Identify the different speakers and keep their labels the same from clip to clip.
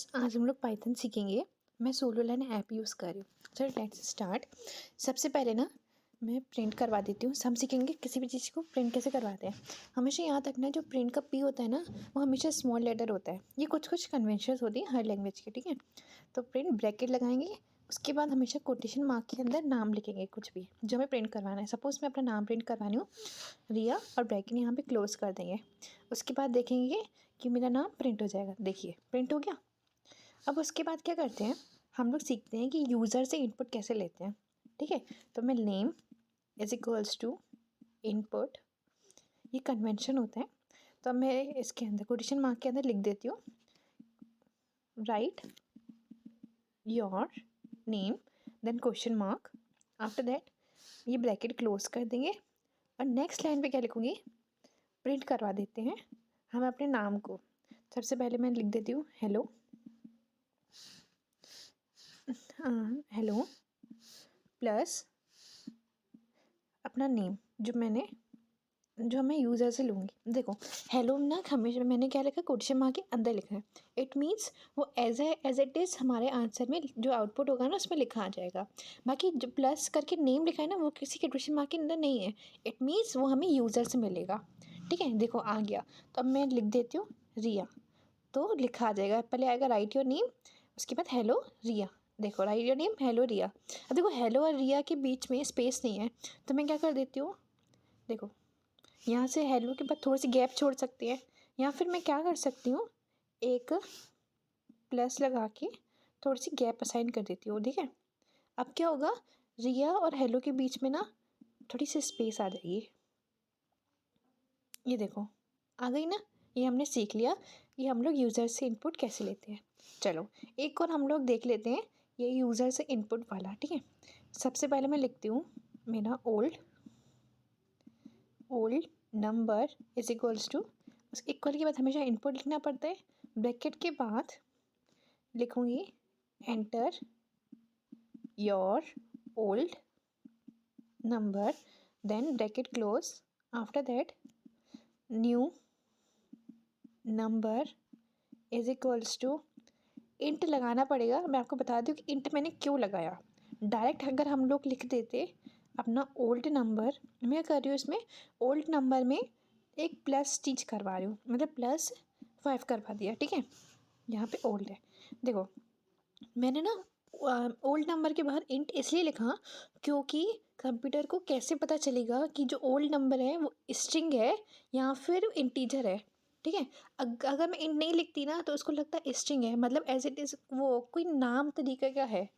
Speaker 1: Guys, आज हम लोग पाइथन सीखेंगे। मैं सोलो लाइन ऐप यूज़ कर रही हूँ। चलो लेट्स स्टार्ट। सबसे पहले ना मैं प्रिंट करवा देती हूँ। हम सीखेंगे किसी भी चीज़ को प्रिंट कैसे करवाते हैं। हमेशा याद रखना, जो प्रिंट का पी होता है ना, वो हमेशा स्मॉल लेटर होता है। ये कुछ कन्वेंशंस होती हैं हर लैंग्वेज के, ठीक है। तो प्रिंट ब्रैकेट लगाएंगे, उसके बाद हमेशा कोटेशन मार्क के अंदर नाम लिखेंगे, कुछ भी जो हमें प्रिंट करवाना है। सपोज़ मैं अपना नाम प्रिंट करवानी हूँ, रिया, और ब्रैकेट यहाँ पे क्लोज कर देंगे। उसके बाद देखेंगे कि मेरा नाम प्रिंट हो जाएगा। देखिए प्रिंट हो गया। अब उसके बाद क्या करते हैं, हम लोग सीखते हैं कि यूज़र से इनपुट कैसे लेते हैं, ठीक है। तो मैं name is equals to input, ये कन्वेंशन होता है। तो अब मैं इसके अंदर कोटेशन मार्क के अंदर लिख देती हूँ, write your name then question mark, after that ये ब्रैकेट क्लोज कर देंगे। और नेक्स्ट लाइन पे क्या लिखूँगी, प्रिंट करवा देते हैं हम अपने नाम को। सबसे पहले मैं लिख देती हूँ हेलो, हेलो प्लस अपना नेम जो मैं यूज़र से लूँगी। देखो हेलो ना हमेशा मैंने क्या लिखा, कोटेशन मार्क के अंदर लिखा है। इट मीन्स वो एज इट इज़ हमारे आंसर में जो आउटपुट होगा ना, उसमें लिखा आ जाएगा। बाकी जो प्लस करके नेम लिखा है ना, वो किसी कोटेशन मार्क के अंदर नहीं है। इट मीन्स वो हमें यूज़र से मिलेगा, ठीक है। देखो आ गया। तो अब मैं लिख देती हूँ रिया, तो लिखा आ जाएगा। पहले आएगा राइट योर नेम, उसके बाद हेलो रिया। देखो राइट योर नेम हेलो रिया। अब देखो हेलो और रिया के बीच में स्पेस नहीं है, तो मैं क्या कर देती हूँ, देखो यहाँ से हेलो के बाद थोड़ी सी गैप छोड़ सकती है, या फिर मैं क्या कर सकती हूँ, एक प्लस लगा के थोड़ी सी गैप असाइन कर देती हूँ, ठीक है। अब क्या होगा, रिया और हेलो के बीच में ना थोड़ी सी स्पेस आ जाएगी। ये देखो आ गई ना। ये हमने सीख लिया कि हम लोग यूज़र से इनपुट कैसे लेते हैं। चलो एक और हम लोग देख लेते हैं, ये यूज़र से इनपुट वाला, ठीक है। सबसे पहले मैं लिखती हूँ मेरा old number is equals to, उस इक्वल के बाद हमेशा इनपुट लिखना पड़ता है। ब्रैकेट के बाद लिखूँगी enter your old number, then bracket close, after that new number is equals to, int लगाना पड़ेगा। मैं आपको बता दूँ कि इंट मैंने क्यों लगाया। डायरेक्ट अगर हम लोग लिख देते अपना ओल्ड नंबर, मैं कर रही हूँ इसमें ओल्ड नंबर में एक प्लस चीज करवा रही हूँ, मतलब +5 करवा दिया, ठीक है। यहाँ पे ओल्ड है, देखो मैंने ना ओल्ड नंबर के बाहर इंट इसलिए लिखा क्योंकि कंप्यूटर को कैसे पता चलेगा कि जो ओल्ड नंबर है वो स्ट्रिंग है या फिर इंटीजर है, ठीक है। अगर मैं इंट नहीं लिखती ना, तो उसको लगता है स्ट्रिंग है, मतलब एज इट इज़ वो कोई नाम तरीके का है।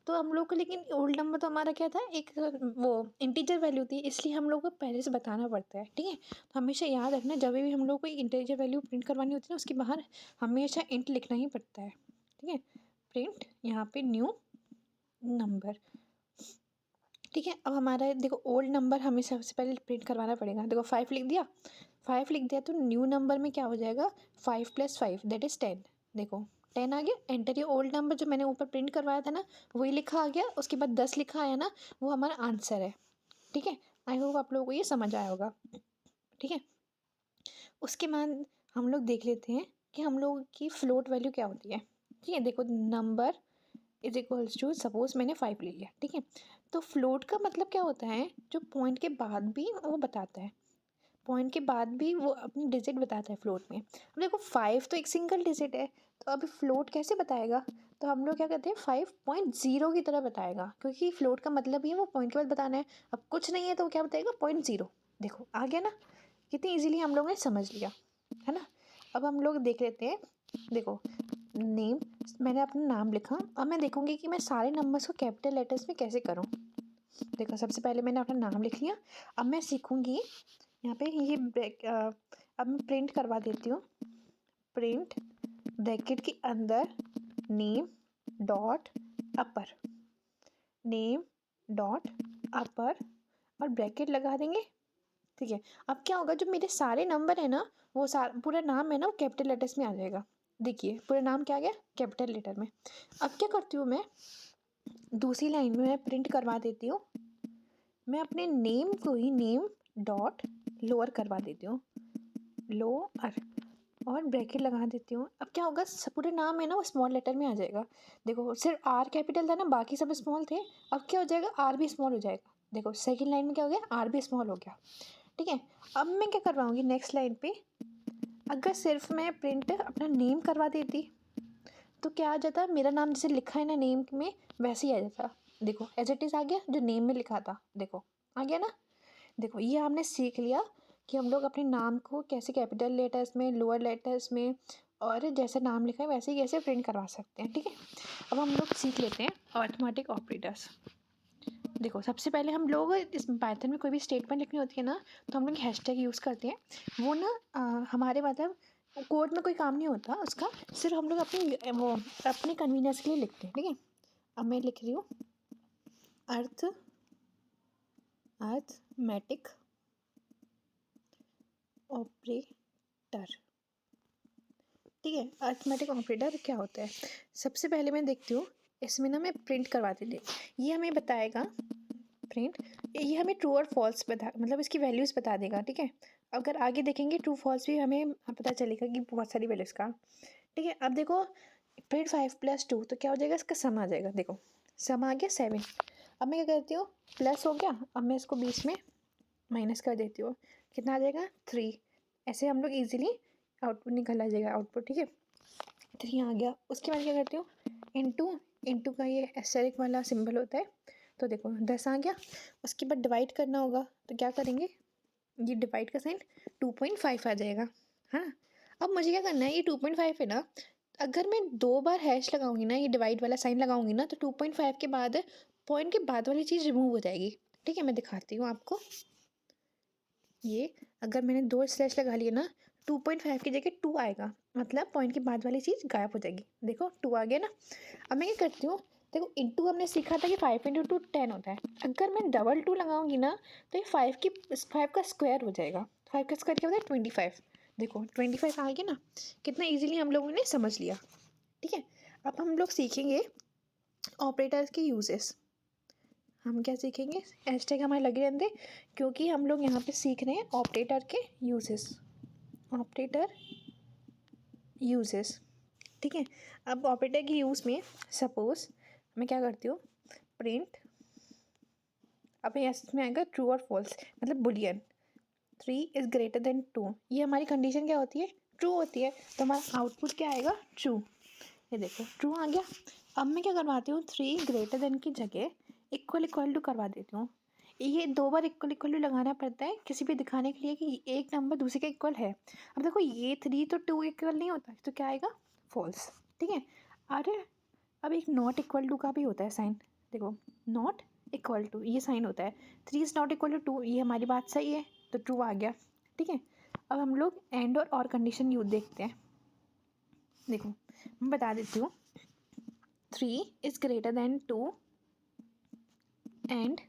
Speaker 1: तो हम लोग को, लेकिन ओल्ड नंबर तो हमारा क्या था, एक वो इंटीजर वैल्यू थी, इसलिए हम लोग को पहले से बताना पड़ता है, ठीक है। तो हमेशा याद रखना, जब भी हम लोग को इंटीजर वैल्यू प्रिंट करवानी होती है ना, उसके बाहर हमेशा इंट लिखना ही पड़ता है, ठीक है। प्रिंट यहाँ पे न्यू नंबर, ठीक है। अब हमारा देखो ओल्ड नंबर हमें सबसे पहले प्रिंट करवाना पड़ेगा। देखो 5 लिख दिया, 5 लिख दिया तो न्यू नंबर में क्या हो जाएगा, 5 + 5 दैट इज़ 10। देखो 10 आ गया। एंटर ये ओल्ड नंबर जो मैंने ऊपर प्रिंट करवाया था ना, वही लिखा आ गया। उसके बाद 10 लिखा आया ना, वो हमारा आंसर है, ठीक है। आई होप आप लोगों को ये समझ आया होगा, ठीक है। उसके बाद हम लोग देख लेते हैं कि हम लोग की फ्लोट वैल्यू क्या होती है, ठीक है। देखो number is equals to, suppose मैंने 5 ले लिया, ठीक है। तो फ्लोट का मतलब क्या होता है, जो पॉइंट के बाद भी वो बताता है, पॉइंट के बाद भी वो अपनी डिजिट बताता है फ्लोट में। अब देखो 5 तो एक सिंगल डिजिट है, तो अभी फ्लोट कैसे बताएगा, तो हम लोग क्या कहते हैं 5.0 की तरह बताएगा, क्योंकि फ्लोट का मतलब ही है वो पॉइंट के बाद बताना है। अब कुछ नहीं है तो क्या बताएगा, 0.0। देखो आ गया ना, कितनी ईजिली हम लोगों ने समझ लिया, है ना। अब हम लोग देख लेते हैं, देखो नेम, मैंने अपना नाम लिखा। अब मैं देखूंगी कि मैं सारे नंबर्स को कैपिटल लेटर्स में कैसे करूँ। देखो सबसे पहले मैंने अपना नाम लिख लिया। अब मैं सीखूंगी यहाँ पे ये अब मैं प्रिंट करवा देती हूँ। प्रिंट ब्रैकेट के अंदर नेम डॉट अपर, नेम डॉट अपर, और ब्रैकेट लगा देंगे, ठीक है। अब क्या होगा, जो मेरे सारे नंबर है ना, वो पूरा नाम है ना, वो कैपिटल लेटर्स में आ जाएगा। देखिए पूरा नाम क्या आ गया, कैपिटल लेटर में। अब क्या करती हूँ मैं, दूसरी लाइन में मैं प्रिंट करवा देती हूँ, मैं अपने नेम को ही नेम डॉट लोअर करवा देती हूँ, लोअर। और ब्रैकेट लगा देती हूँ। अब क्या होगा, पूरे नाम है ना वो स्मॉल लेटर में आ जाएगा। देखो सिर्फ आर कैपिटल था ना, बाकी सब स्मॉल थे। अब क्या हो जाएगा, आर भी स्मॉल हो जाएगा। देखो सेकंड लाइन में क्या हो गया, आर भी स्मॉल हो गया। ठीक है, अब मैं क्या करवाऊँगी नेक्स्ट लाइन पे, अगर सिर्फ मैं प्रिंट अपना नेम करवा देती तो क्या आ जाता, मेरा नाम जैसे लिखा है ना नेम में वैसे ही आ जाता। देखो एज इट इज़ आ गया, जो नेम में लिखा था देखो आ गया ना। देखो ये हमने सीख लिया कि हम लोग अपने नाम को कैसे कैपिटल लेटर्स में, लोअर लेटर्स में, और जैसे नाम लिखा है वैसे ही कैसे प्रिंट करवा सकते हैं। ठीक है, अब हम लोग सीख लेते हैं अरिथमेटिक ऑपरेटर्स। देखो सबसे पहले हम लोग इस पाइथन में कोई भी स्टेटमेंट लिखनी होती है ना, तो हम लोग हैशटैग यूज़ करते हैं। वो ना हमारे मतलब कोड में कोई काम नहीं होता उसका, सिर्फ हम लोग अपनी कन्वीनियंस के लिए लिखते हैं। ठीक है, अब मैं लिख रही हूँ अरिथमेटिक ऑपरेटर। ठीक है, अरिथमेटिक ऑपरेटर क्या होता है, सबसे पहले मैं देखती हूँ इसमें ना मैं प्रिंट करवा देती हूँ। ये हमें बताएगा प्रिंट, ये हमें ट्रू और फॉल्स बता, मतलब इसकी वैल्यूज़ बता देगा। ठीक है, अगर आगे देखेंगे ट्रू फॉल्स भी हमें पता चलेगा कि बहुत सारी वैल्यूज़ का। ठीक है, अब देखो प्रिंट 5+2 तो क्या हो जाएगा, इसका सम आ जाएगा। देखो सम आ गया 7। अब मैं क्या करती हूँ, प्लस हो गया, अब मैं इसको बीच में माइनस कर देती हूँ, कितना आ जाएगा 3। ऐसे हम लोग ईजिली आउटपुट निकल आ जाएगा आउटपुट। ठीक है, 3 आ गया। उसके बाद क्या करती हूँ, इंटू का ये एस्टेरिक वाला सिंबल होता है, तो देखो 10 आ गया। उसके बाद डिवाइड करना होगा, तो क्या करेंगे, ये डिवाइड का साइन 2.5 आ जाएगा। हाँ, अब मुझे क्या करना है, ये 2.5 है ना, अगर मैं 2 बार हैश लगाऊंगी ना, ये डिवाइड वाला साइन लगाऊंगी ना, तो 2.5 के बाद पॉइंट के बाद वाली चीज़ रिमूव हो जाएगी। ठीक है, मैं दिखाती हूँ आपको। ये अगर मैंने 2 स्लैश लगा लिए ना, 2.5 की जगह 2 आएगा, मतलब पॉइंट के बाद वाली चीज़ गायब हो जाएगी। देखो 2 आ गया ना। अब मैं क्या करती हूँ, देखो इंटू हमने सीखा था कि 5 × 2 10 होता है। अगर मैं डबल 2 लगाऊंगी ना, तो ये 5 का स्क्वायर हो जाएगा। 5 का स्क्वायर क्या होता है, 25। देखो 25 आ गया ना, कितना ईजिली हम लोगों ने समझ लिया। ठीक है, अब हम लोग सीखेंगे ऑपरेटर्स के यूजेस। हम क्या सीखेंगे, हैशटैग हमारे लगे रहते, क्योंकि हम लोग यहाँ पे सीख रहे हैं ऑपरेटर के यूजेस। ऑपरेटर यूजेस, ठीक है। अब ऑपरेटर के यूज़ में सपोज मैं क्या करती हूँ, प्रिंट, अब इसमें आएगा ट्रू और फॉल्स, मतलब बुलियन। 3 > 2, ये हमारी कंडीशन क्या होती है, ट्रू होती है, तो हमारा आउटपुट क्या आएगा, ट्रू। ये देखो ट्रू आ गया। अब मैं क्या करवाती हूँ, 3 की जगह इक्वल टू करवा देती हूँ। ये 2 बार इक्वल टू लगाना पड़ता है किसी भी दिखाने के लिए कि एक नंबर दूसरे का इक्वल है। अब देखो ये 3 तो 2 इक्वल नहीं होता, तो क्या आएगा, फॉल्स। ठीक है, अरे अब एक नॉट इक्वल टू का भी होता है साइन। देखो नॉट इक्वल टू ये साइन होता है, 3 इज़ नॉट इक्वल टू 2, ये हमारी बात सही है, तो ट्रू आ गया। ठीक है, अब हम लोग एंड और कंडीशन यूज देखते हैं। देखो मैं बता देती हूँ, 3 > 2 एंड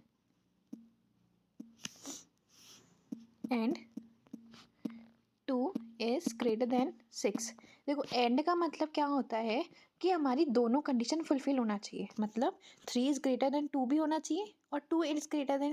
Speaker 1: 2 > 6। देखो एंड का मतलब क्या होता है कि हमारी दोनों कंडीशन फुलफिल होना चाहिए, मतलब 3 > 2 भी होना चाहिए और 2 >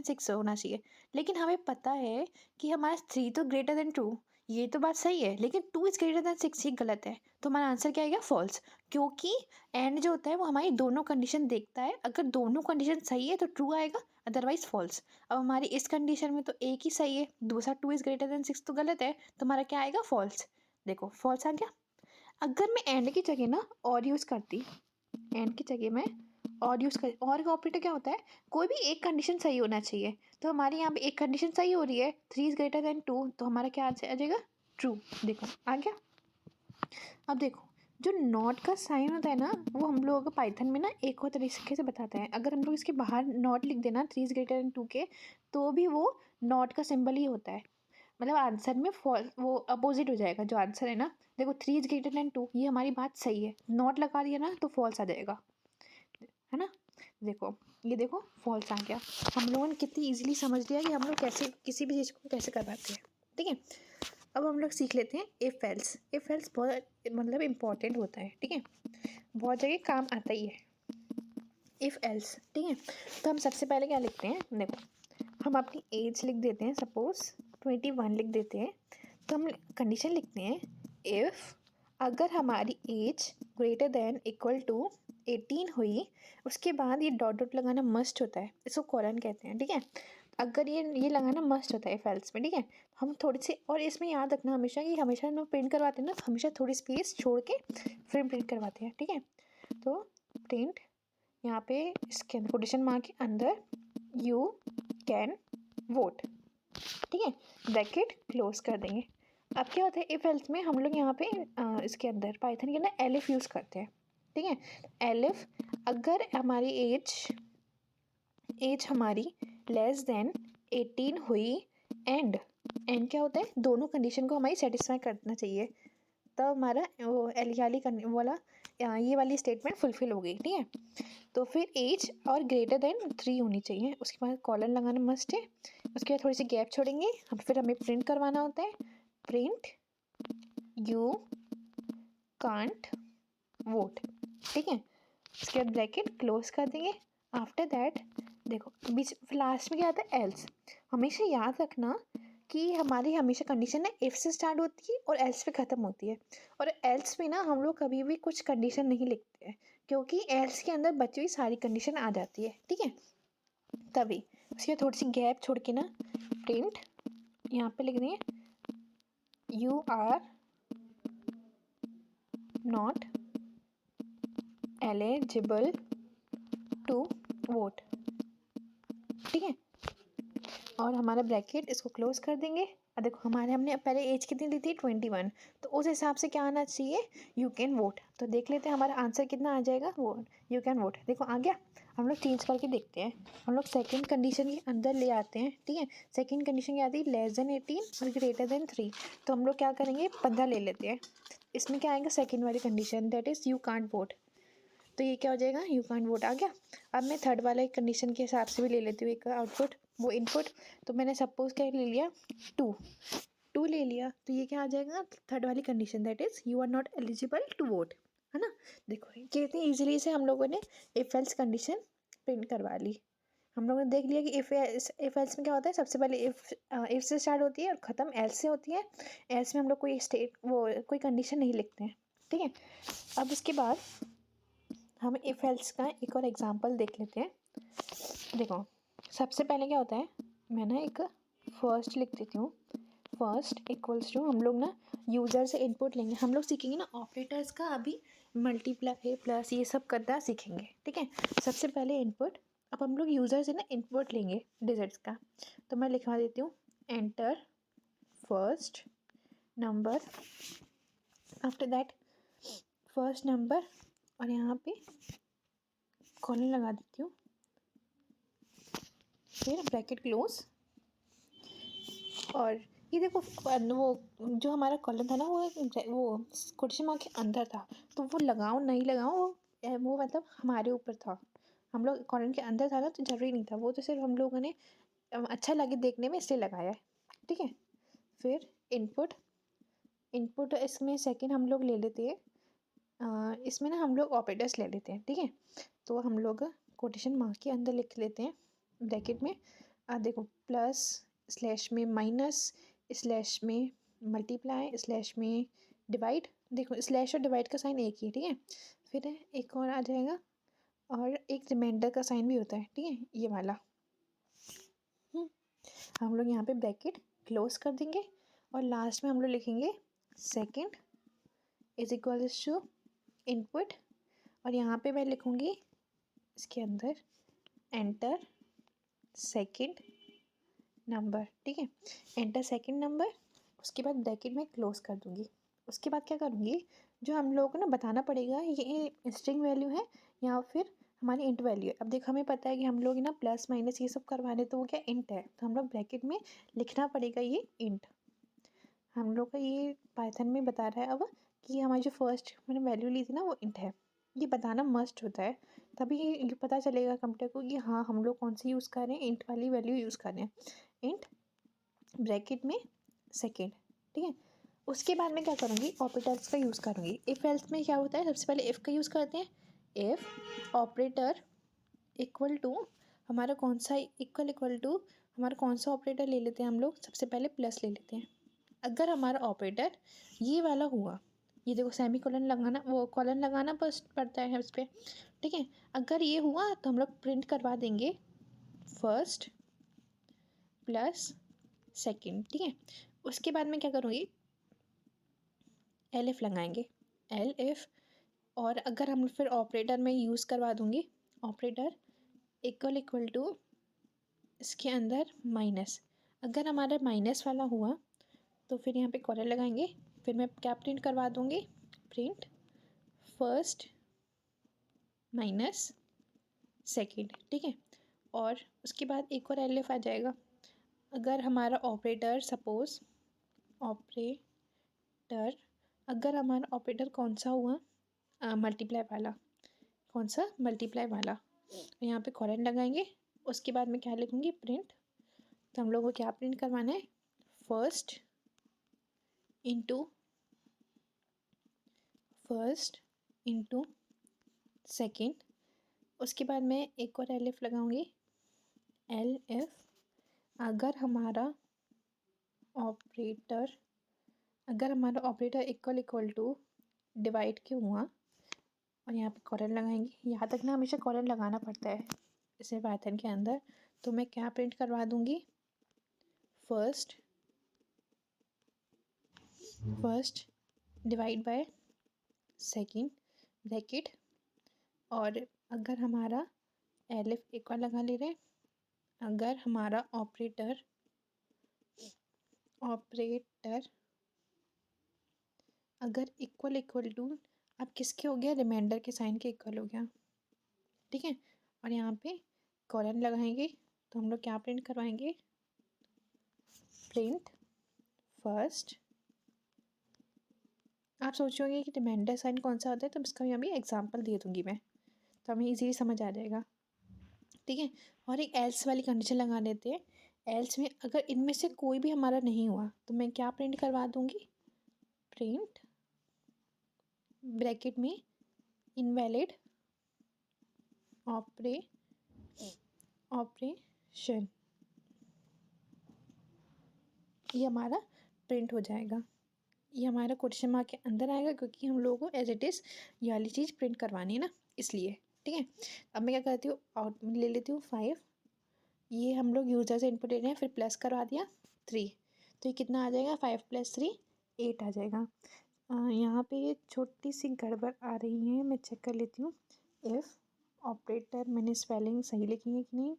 Speaker 1: 6 होना चाहिए। लेकिन हमें पता है कि हमारा 3 तो >2, ये तो बात सही है, लेकिन 2 > 6 ही गलत है, तो हमारा आंसर क्या आएगा, फॉल्स। क्योंकि एंड जो होता है वो हमारी दोनों कंडीशन देखता है, अगर दोनों कंडीशन सही है तो ट्रू आएगा, अदरवाइज फॉल्स। अब हमारी इस कंडीशन में तो एक ही सही है, दूसरा 2 > 6 तो गलत है, तो हमारा क्या आएगा, फॉल्स। देखो फॉल्स आ गया। अगर मैं एंड की जगह ना और यूज़ करती, एंड की जगह मैं और यूज़ कर, और का ऑपरेटर क्या होता है, कोई भी एक कंडीशन सही होना चाहिए, तो हमारे यहाँ पे एक कंडीशन सही हो रही है, 3 > 2, तो हमारा क्या आ जाएगा, ट्रू। देखो आ गया। अब देखो जो नॉट का साइन होता है ना, वो हम लोग पाइथन में ना एक और तरीके से बताते हैं। अगर हम लोग इसके बाहर नॉट लिख देना 3 > 2 के, तो भी वो नॉट का सिंबल ही होता है, मतलब आंसर में फॉल्स, वो अपोजिट हो जाएगा जो आंसर है ना। देखो 3 > 2 ये हमारी बात सही है, नॉट लगा दिया ना तो फॉल्स आ जाएगा, है ना। देखो ये देखो फॉल्स आ गया। हम लोगों ने कितनी इजीली समझ लिया कि हम लोग कैसे किसी भी चीज़ को कैसे करवाते हैं। ठीक है, अब हम लोग सीख लेते हैं इफ़ एल्स। इफ़ एल्स बहुत मतलब इम्पॉर्टेंट होता है। ठीक है, बहुत जगह काम आता ही है इफ़ एल्स। ठीक है, तो हम सबसे पहले क्या लिखते हैं, देखो हम अपनी एज लिख देते हैं, सपोज़ 21 लिख देते हैं। तो हम कंडीशन लिखते हैं, इफ़ अगर हमारी age greater than equal to 18 हुई, उसके बाद ये डॉट डॉट लगाना मस्ट होता है, इसको कॉलन कहते हैं, ठीक है। अगर ये लगाना मस्ट होता है इफ एल्स में, ठीक है। हम थोड़ी सी और इसमें याद रखना हमेशा कि हमेशा हम प्रिंट करवाते हैं ना, हमेशा थोड़ी स्पेस छोड़ के फिर प्रिंट करवाते हैं, ठीक है। तो प्रिंट यहाँ पे इसके अंदर कोटेशन मार्क के अंदर यू कैन वोट, ठीक है, ब्रैकेट क्लोज कर देंगे। अब क्या होता है इफ एल्स में हम लोग यहाँ पे इसके अंदर पाइथन के अंदर एलिफ यूज़ करते हैं, ठीक है। एलिफ अगर हमारी एज हमारी लेस देन 18 हुई एंड क्या होता है, दोनों कंडीशन को हमारी सेटिस्फाई करना चाहिए, तब हमारा वो एलियाली वाला ये वाली स्टेटमेंट फुलफिल हो गई, ठीक है। तो फिर एज और ग्रेटर देन 3 होनी चाहिए, उसके बाद कॉलन लगाना मस्ट है, उसके बाद थोड़ी सी गैप छोड़ेंगे, हम फिर हमें प्रिंट करवाना होता है, प्रिंट यू कांट वोट, ठीक है। उसके बाद ब्रैकेट क्लोज कर देंगे। आफ्टर दैट देखो बीच लास्ट में क्या आता है एल्स। हमेशा याद रखना कि हमारी हमेशा कंडीशन ना इफ से स्टार्ट होती है और एल्स पे ख़त्म होती है, और एल्स में ना हम लोग कभी भी कुछ कंडीशन नहीं लिखते हैं, क्योंकि एल्स के अंदर बची हुई सारी कंडीशन आ जाती है, ठीक है। तभी उसके बाद थोड़ी सी गैप छोड़ के ना प्रिंट यहाँ पे लिख देंगे you are not eligible to vote, ठीक है। और हमारा ब्रैकेट इसको क्लोज कर देंगे। अब देखो हमने पहले एज कितनी दी थी 21, तो उस हिसाब से क्या आना चाहिए, यू कैन वोट। तो देख लेते हैं हमारा आंसर कितना आ जाएगा, वो यू कैन वोट देखो आ गया। हम लोग चेंज करके देखते हैं, हम लोग सेकंड कंडीशन के अंदर ले आते हैं, ठीक है। सेकंड कंडीशन क्या आती है, लेस देन 18 और ग्रेटर देन 3, तो हम लोग क्या करेंगे 15 ले लेते हैं। इसमें क्या आएगा सेकेंड वाली condition, that is you can't vote, तो ये क्या हो जाएगा यू कांट वोट आ गया। अब मैं थर्ड वाले कंडीशन के हिसाब से भी ले लेती हूँ एक आउटपुट, वो इनपुट। तो मैंने सपोज क्या ले लिया 2 ले लिया, तो ये क्या आ जाएगा थर्ड वाली condition, that is you are not eligible to vote, है ना। देखो कितनी ईजिली से हम लोगों ने इफ एल्स कंडीशन प्रिंट करवा ली। हम लोगों ने देख लिया कि इफ एल्स में क्या होता है, सबसे पहले इफ से स्टार्ट होती है और ख़त्म एल्स से होती है। एल्स में हम लोग कोई कंडीशन नहीं लिखते हैं, ठीक है। अब उसके बाद हम इफ एल्स का एक और एग्जांपल देख लेते हैं। देखो सबसे पहले क्या होता है, मैं ना एक फर्स्ट लिख देती हूँ, फर्स्ट इक्वल्स टू हम लोग ना यूज़र से इनपुट लेंगे। हम लोग सीखेंगे ना ऑपरेटर्स का, अभी मल्टीप्लाई प्लस ये सब करना सीखेंगे, ठीक है। सबसे पहले इनपुट, अब हम लोग यूज़र से ना इनपुट लेंगे डिजिट्स का, तो मैं लिखवा देती हूँ enter first number, after that first number, और यहाँ पे कॉलन लगा देती हूँ, फिर ब्रैकेट क्लोज। और ये देखो वो जो हमारा कॉलन था ना वो क्वेश्चन मार्क के अंदर था, तो वो लगाओ नहीं लगाओ वो मतलब हमारे ऊपर था। हम लोग कॉलन के अंदर था ना, तो ज़रूरी नहीं था, वो तो सिर्फ हम लोगों ने अच्छा लगे देखने में इसलिए लगाया है, ठीक है। फिर इनपुट इसमें सेकंड हम लोग ले लेते हैं, इसमें ना हम लोग ऑपरेटर्स ले लेते हैं, ठीक है। तो हम लोग कोटेशन मार्क के अंदर लिख लेते हैं ब्रैकेट में, देखो प्लस स्लैश में माइनस स्लैश में मल्टीप्लाई स्लैश में डिवाइड, देखो स्लैश और डिवाइड का साइन एक ही है, ठीक है। फिर एक और आ जाएगा और एक रिमाइंडर का साइन भी होता है, ठीक है, ये वाला। हम लोग यहाँ पे ब्रैकेट क्लोज कर देंगे और लास्ट में हम लोग लिखेंगे second is equal to input, और यहाँ पे मैं लिखूँगी इसके अंदर एंटर सेकंड नंबर, ठीक है, एंटर सेकंड नंबर। उसके बाद ब्रैकेट में क्लोज कर दूँगी। उसके बाद क्या करूँगी, जो हम लोगों को ना बताना पड़ेगा ये स्ट्रिंग वैल्यू है या फिर हमारी इंट वैल्यू है। अब देखो हमें पता है कि हम लोग ना प्लस माइनस ये सब करवा रहे, तो वो क्या इंट है, तो हम लोग ब्रैकेट में लिखना पड़ेगा ये इंट। हम लोग का ये पाइथन में बता रहा है अब कि हमारी जो फर्स्ट मैंने वैल्यू ली थी ना वो इंट है, ये बताना मस्ट होता है, तभी ये पता चलेगा कंप्यूटर को कि हाँ हम लोग कौन सी यूज़ कर रहे हैं, इंट वाली वैल्यू यूज़ कर रहे हैं, इंट ब्रैकेट में सेकेंड, ठीक है। उसके बाद मैं क्या करूँगी, ऑपरेटर्स का यूज़ करूँगी। इफ़ एल्स में क्या होता है, सबसे पहले इफ़ का यूज़ करते हैं, इफ़ ऑपरेटर इक्वल टू हमारा कौन सा इक्वल टू हमारा कौन सा ऑपरेटर ले लेते हैं हम लोग, सबसे पहले प्लस ले लेते हैं। अगर हमारा ऑपरेटर ये वाला हुआ, ये देखो सेमी कोलन लगाना, वो कॉलन लगाना बस पड़ता है उस पर, ठीक है। अगर ये हुआ तो हम लोग प्रिंट करवा देंगे फर्स्ट प्लस सेकंड, ठीक है। उसके बाद में क्या करूँगी, एल एफ लगाएंगे, एल एफ। और अगर हम फिर ऑपरेटर में यूज़ करवा दूँगी, ऑपरेटर इक्वल टू इसके अंदर माइनस। अगर हमारा माइनस वाला हुआ तो फिर यहाँ पे कॉलन लगाएंगे, फिर मैं क्या प्रिंट करवा दूँगी, प्रिंट फर्स्ट माइनस सेकंड, ठीक है। और उसके बाद एक और एल एफ आ जाएगा। अगर हमारा ऑपरेटर सपोज़ ऑपरेटर, अगर हमारा ऑपरेटर कौन सा हुआ, मल्टीप्लाई वाला, कौन सा, मल्टीप्लाई वाला, यहाँ पे कॉलन लगाएंगे। उसके बाद मैं क्या लिखूँगी, प्रिंट। तो हम लोग को क्या प्रिंट करवाना है, फर्स्ट इंटू सेकेंड। उसके बाद मैं एक और एल एफ लगाऊंगी, एल एफ। अगर हमारा ऑपरेटर इक्वल टू डिवाइड क्यों हुआ, और यहाँ पे कॉलन लगाएंगे। यहाँ तक ना हमेशा कॉलन लगाना पड़ता है इसे पाइथन के अंदर। तो मैं क्या प्रिंट करवा दूँगी, first divide by second bracket. और अगर हमारा एल एफ एक और लगा ले रहे हैं, अगर हमारा ऑपरेटर अगर इक्वल टू, अब किसके हो गया, रिमाइंडर के साइन के इक्वल हो गया, ठीक है। और यहाँ पे कॉलन लगाएंगे। तो हम लोग क्या प्रिंट करवाएंगे, प्रिंट फर्स्ट। आप सोचोगे कि रिमाइंडर साइन कौन सा होता है, तो इसका भी अभी एग्जांपल दे दूँगी मैं, तो हमें इजीली समझ आ जाएगा, ठीक है। और एक एल्स वाली कंडीशन लगा देते हैं। एल्स में अगर इनमें से कोई भी हमारा नहीं हुआ तो मैं क्या प्रिंट करवा दूँगी, प्रिंट ब्रैकेट में इनवैलिड ऑपरेशन, ये हमारा प्रिंट हो जाएगा। ये हमारा क्वेश्चन मार्क के अंदर आएगा, क्योंकि हम लोगों को एज इट इज़ ये वाली चीज़ प्रिंट करवानी है ना, इसलिए, ठीक है। अब मैं क्या करती हूँ, आउट ले लेती हूँ 5, ये हम लोग यूज़र से इनपुट ले रहे हैं, फिर प्लस करवा दिया 3, तो ये कितना आ जाएगा, 5 + 3 8 आ जाएगा। यहाँ पे ये छोटी सी गड़बड़ आ रही है, मैं चेक कर लेती हूँ। इफ़ ऑपरेटर, मैंने स्पेलिंग सही लिखी है कि नहीं,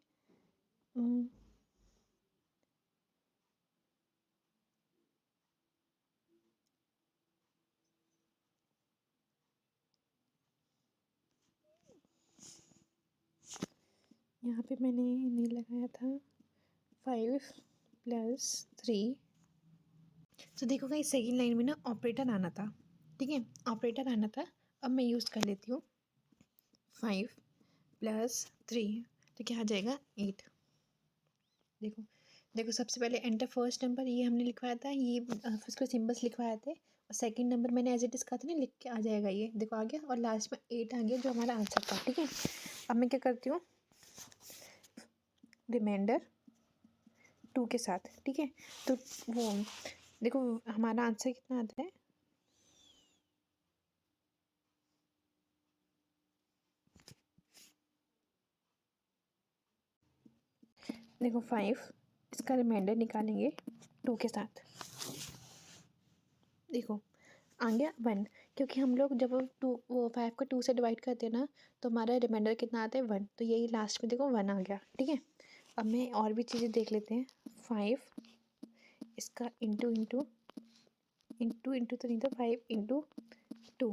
Speaker 1: यहाँ पे मैंने नहीं लगाया था 5 + 3। तो देखो गाइस, सेकेंड लाइन में ना ऑपरेटर आना था, ठीक है, ऑपरेटर आना था। अब मैं यूज़ कर लेती हूँ 5 + 3, तो क्या आ जाएगा, 8। देखो देखो, सबसे पहले एंटर फर्स्ट नंबर, ये हमने लिखवाया था, ये उसको सिम्बल्स लिखवाए थे। और सेकंड नंबर मैंने एज इट इज़ कहा था ना, लिख के आ जाएगा, ये देखो आ गया। और लास्ट में 8 आ गया, जो हमारा आंसर था, ठीक है। अब मैं क्या करती हूँ, रिमाइंडर 2 के साथ, ठीक है। तो वो देखो हमारा आंसर कितना आता है, देखो 5, इसका रिमाइंडर निकालेंगे 2 के साथ, देखो आ गया 1। क्योंकि हम लोग जब वो 5 को 2 से डिवाइड करते हैं ना, तो हमारा रिमाइंडर कितना आता है, 1। तो यही लास्ट में देखो 1 आ गया, ठीक है। अब मैं और भी चीज़ें देख लेते हैं। 5 इसका इंटू इंटू तो नहीं, तो 5 × 2, तो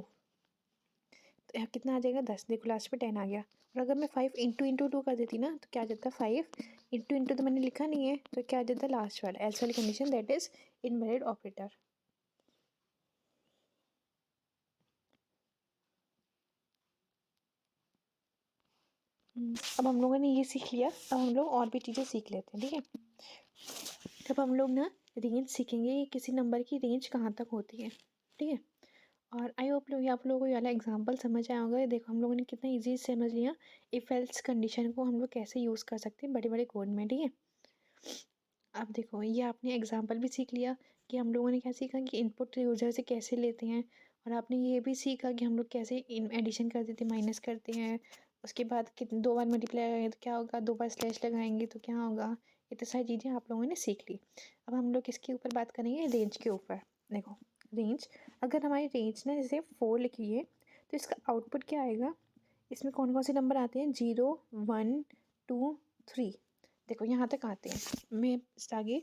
Speaker 1: यहाँ कितना आ जाएगा, 10। देखो लास्ट में 10 आ गया। और अगर मैं 5 × 2 कर देती ना, तो क्या आ जाता, 5 × तो मैंने लिखा नहीं है, तो क्या आ जाता लास्ट वाला, एल्स वाली condition, that is invalid operator. अब हम लोगों ने ये सीख लिया, अब हम लोग और भी चीज़ें सीख लेते हैं, ठीक है। अब हम लोग ना रेंज सीखेंगे कि किसी नंबर की रेंज कहाँ तक होती है, ठीक है। और आई होप आप लोगों को ये वाला एग्जांपल समझ आया होगा। देखो हम लोगों ने कितना इजी समझ लिया इफ़ एल्स कंडीशन को हम लोग कैसे यूज़ कर सकते हैं बड़े बड़े कोड में, ठीक है। अब देखो ये आपने एग्जांपल भी सीख लिया कि हम लोगों ने क्या सीखा कि इनपुट यूज़र से कैसे लेते हैं, और आपने ये भी सीखा कि हम लोग कैसे एडिशन करते थे, माइनस करते हैं। उसके बाद कितने 2 बार मल्टीप्लाई लगाएंगे तो क्या होगा, 2 बार स्लैश लगाएंगे तो क्या होगा। ये तो सारी चीज़ें आप लोगों ने सीख ली। अब हम लोग किसके ऊपर बात करेंगे, रेंज के ऊपर। देखो रेंज, अगर हमारी रेंज ना जैसे 4 लिखी है तो इसका आउटपुट क्या आएगा, इसमें कौन कौन से नंबर आते हैं, 0 1 2 3। देखो यहाँ तक आते हैं। मैं आगे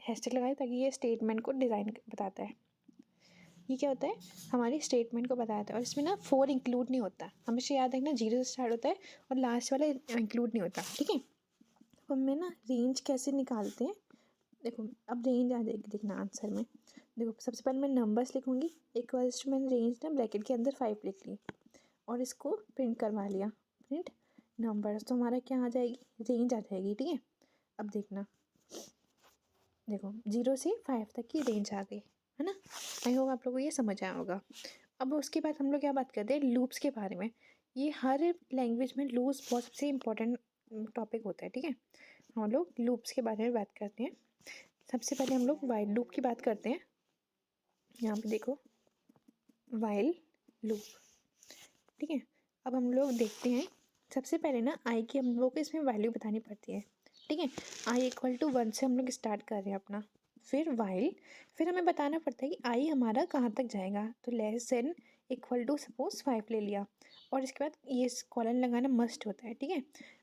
Speaker 1: हैशटैग लगाए ताकि ये स्टेटमेंट को डिज़ाइन बताता है। ये क्या होता है, हमारी स्टेटमेंट को बताता है, और इसमें ना 4 इंक्लूड नहीं होता। हमेशा याद रखना 0 से स्टार्ट होता है और लास्ट वाला इंक्लूड नहीं होता, ठीक है। तो हमें ना रेंज कैसे निकालते हैं, देखो अब रेंज आ जाएगी, देखना आंसर में। देखो सबसे पहले मैं नंबर्स लिखूँगी, इक्वल्स टू मैंने रेंज ना ब्रैकेट के अंदर 5 लिख ली और इसको प्रिंट करवा लिया, प्रिंट नंबर्स, तो हमारा क्या आ जाएगी, रेंज आ जाएगी, ठीक है। अब देखना, देखो 0 से 5 तक की रेंज आ गई है ना। आई होप आप लोगों को ये समझ आया होगा। अब उसके बाद हम लोग क्या बात करते हैं, लूप्स के बारे में। ये हर लैंग्वेज में लूप्स बहुत सबसे इम्पोर्टेंट टॉपिक होता है, ठीक है। हम लोग लूप्स के बारे में बात करते हैं। सबसे पहले हम लोग वाइल लूप की बात करते हैं। यहाँ पे देखो वाइल लूप, ठीक है। अब हम लोग देखते हैं, सबसे पहले ना आई की हम लोग को इसमें वैल्यू बतानी पड़ती है, ठीक है। आई इक्वल टू 1 से हम लोग स्टार्ट कर रहे हैं अपना, फिर वाइल, फिर हमें बताना पड़ता है कि आई हमारा कहाँ तक जाएगा। तो less than equal to suppose 5 ले लिया, और इसके बाद ये कॉलन लगाना मस्ट होता है, ठीक है।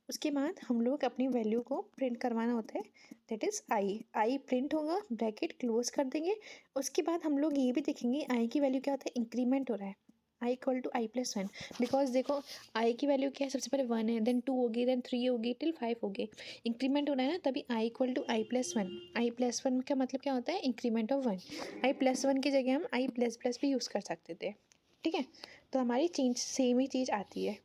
Speaker 1: उसके बाद हम लोग अपनी वैल्यू को प्रिंट करवाना होता है, दैट इज़ आई प्रिंट होगा, ब्रैकेट क्लोज कर देंगे। उसके बाद हम लोग ये भी देखेंगे आई की वैल्यू क्या होता है, इंक्रीमेंट हो रहा है, I equal to I plus 1। Because देखो आई की वैल्यू क्या है, सबसे पहले 1 है, देन 2 होगी, देन 3 होगी, टिल 5 होगी। इंक्रीमेंट हो रहा है ना, तभी I equal to I plus 1। I plus 1 का मतलब क्या होता है, इंक्रीमेंट ऑफ 1। आई प्लस 1 की जगह हम आई प्लस प्लस भी यूज़ कर सकते थे, ठीक है। तो हमारी चेंज सेम ही चीज़ आती है।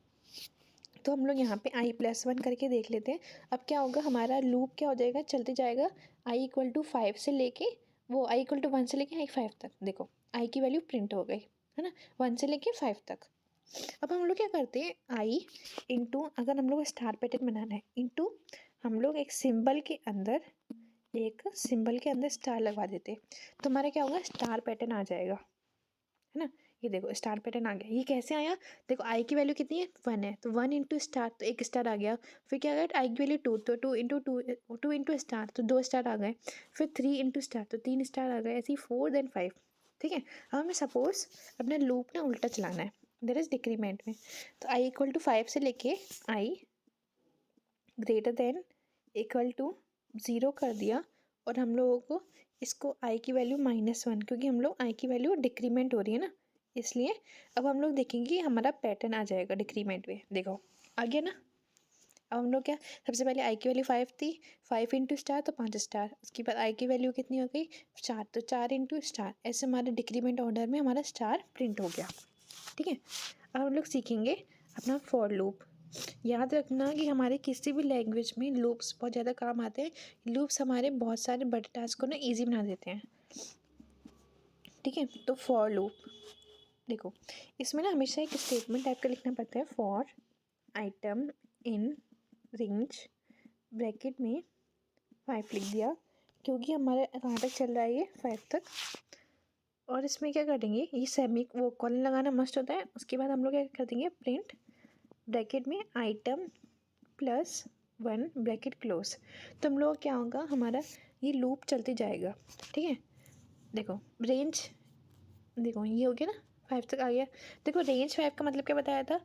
Speaker 1: तो हम लोग यहाँ पे आई प्लस 1 करके देख लेते हैं। अब क्या होगा, हमारा लूप क्या हो जाएगा, चलते जाएगा आई इक्वल टू 5 से लेके, वो आई इक्वल टू 1 से लेके आई 5 तक। देखो आई की वैल्यू प्रिंट हो गई है ना, 1 से लेके 5 तक। अब हम लोग क्या करते हैं, आई इंटू, अगर हम लोग स्टार पैटर्न बनाना है, इंटू हम लोग एक सिंबल के अंदर स्टार लगवा देते, तो हमारा क्या होगा, स्टार पैटर्न आ जाएगा, है ना। ये देखो स्टार पैटर्न आ गया। ये कैसे आया, देखो आई की वैल्यू कितनी है, 1 है, तो 1 इंटू स्टार तो एक स्टार आ गया। फिर क्या आ गया, आई की वैल्यू 2, तो 2 इंटू 2 इंटू स्टार तो 2 स्टार आ गए। फिर 3 इंटू स्टार तो 3 स्टार आ गए, ऐसे ही 4 देन 5, ठीक है। अब हमें सपोज अपना लूप ना उल्टा चलाना है, देयर इज डिक्रीमेंट में। तो आई इक्वल टू 5 से लेके आई ग्रेटर देन इक्वल टू 0 कर दिया, और हम लोगों को इसको आई की वैल्यू -1, क्योंकि हम लोग आई की वैल्यू डिक्रीमेंट हो रही है ना, इसलिए। अब हम लोग देखेंगे हमारा पैटर्न आ जाएगा डिक्रीमेंट में, देखो आ गया ना। अब हम लोग क्या, सबसे पहले आई की वैल्यू 5 थी, 5 इंटू स्टार तो 5 स्टार। उसके बाद आई की वैल्यू कितनी हो गई, 4, तो 4 इंटू स्टार। ऐसे हमारे डिक्रीमेंट ऑर्डर में हमारा स्टार प्रिंट हो गया, ठीक है। अब हम लोग सीखेंगे अपना फॉर लूप। याद रखना कि हमारे किसी भी लैंग्वेज में लूप्स बहुत ज़्यादा काम आते हैं। लूप्स हमारे बहुत सारे बड़े टास्क को ना ईजी बना देते हैं, ठीक है। तो फॉर लूप देखो, इसमें ना हमेशा एक स्टेटमेंट टाइप का लिखना पड़ता है, for item in range, bracket में 5 लिख दिया, क्योंकि हमारे कहाँ तक चल रहा है, ये 5 तक। और इसमें क्या करेंगे, ये सेमी वो कॉलन लगाना मस्ट होता है। उसके बाद हम लोग क्या कर देंगे, प्रिंट ब्रैकेट में आइटम प्लस 1 ब्रैकेट क्लोज। तो हम लोग क्या होगा, हमारा ये लूप चलते जाएगा, ठीक है। देखो रेंज, देखो ये हो गया ना, 5 तक आ गया। देखो रेंज 5 का मतलब क्या बताया था,